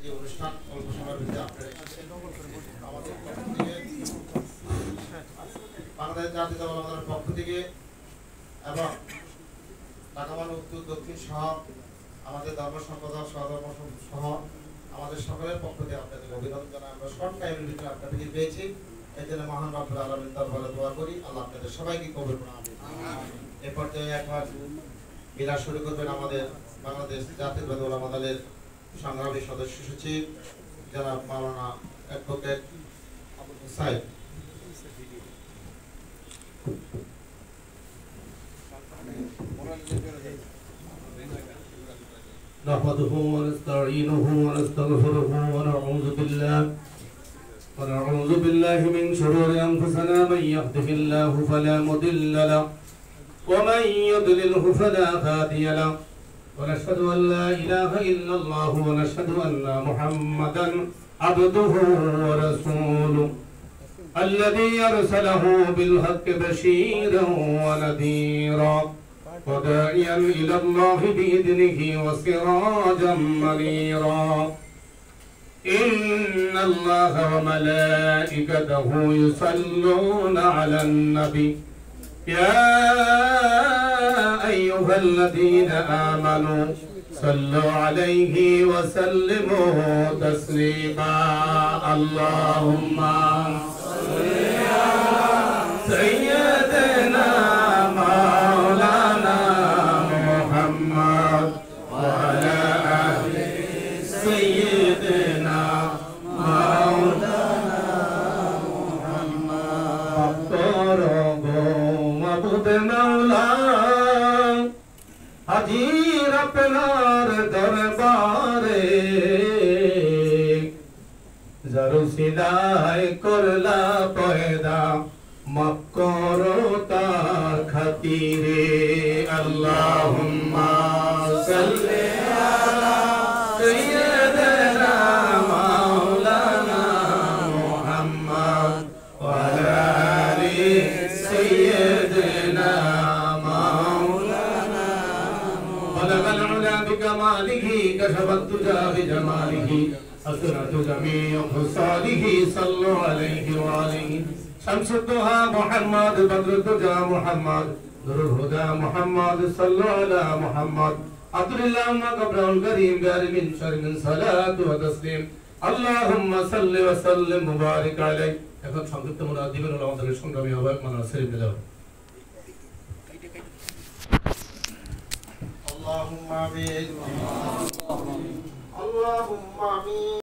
এই অনুষ্ঠান অল্প সময়ের ভিতরে আপনারা এসেছেন আমাদের পক্ষ থেকে, বাংলাদেশ জাতীয়তাবাদী দলের পক্ষ থেকে এবং ঢাকা উত্তর দক্ষিণ সহ আমাদের ধর্ম সম্প্রদায় সহধর্ম সহ আমাদের সকলের পক্ষ থেকে আপনাদের অভিনন্দন জানাই। আমরা শর্ট টাইমের ভিতরে আপনাদেরকে পেয়েছি, এই জন্য মহান রব্বুল আলামিনের দরবারে দোয়া করি আল্লাহ আপনাদের সবাইকে কবুল করুন। এ পর্যায়ে একবার বিরাজ শুরু করবেন আমাদের বাংলাদেশ জাতীয়তাবাদী উলামা দলের সংগ্রামী সদস্য সচিব জনাব মাওলানা অ্যাডভোকেট সাইদ। نحمده ونستعينه ونستغفره ونعوذ بالله من شرور أنفسنا، من يهده الله فلا مضل له ومن يضلله فلا هادي له، ونشهد أن لا إله إلا الله ونشهد أن محمدا عبده ورسوله الذي أرسله بالحق بشيرا ونذيرا وداعيا إلى الله بإذنه وسراجا منيرا. إن الله وملائكته يصلون على النبي يا أيها الذين آمنوا صلوا عليه وسلموا تسليما. اللهم صل على سيدنا مولانا محمد وعلى آل سيدنا مولانا محمد. মাবুদ মাওলা হাজির আপনার দরবারে, যার সিলাই করলা পয়দা মাফ করো তার খাতিরে। আল্লাহুম্মা সাল্লি আলা সাইয়্যিদিনা মাওলানা মুহাম্মদ ওয়া আলা আলি সাইয়্যিদিনা মাওলানা। বালাগাল উলা বিকামালিহি কাশাফাত তুজা বিজামালিহি আসরাতু জামিউ হুসালিহি সাল্লু আলাইহি ওয়া আলিহি। শামসুদ্দোহা মুহাম্মদ, বদরুদ্দোজা মুহাম্মদ, নুরুল হুদা মুহাম্মদ, সাল্লু আলা মুহাম্মদ। আব্দুল্লাহুম্মা কবরুল করিম বিআরি মিন শারমিন সালাতু ওয়া তাসলিম। আল্লাহুম্মা সাল্লি ওয়া সাল্লিম মুবারিক আলাইহি। এখন সংক্ষিপ্ত মুনাজাত দিবেন আমাদের সংগ্রামী আহ্বায়ক মাওলানা সেলিম বিল্লাহ। আল্লাহুম্মা আমিন, আল্লাহুম্মা আমিন।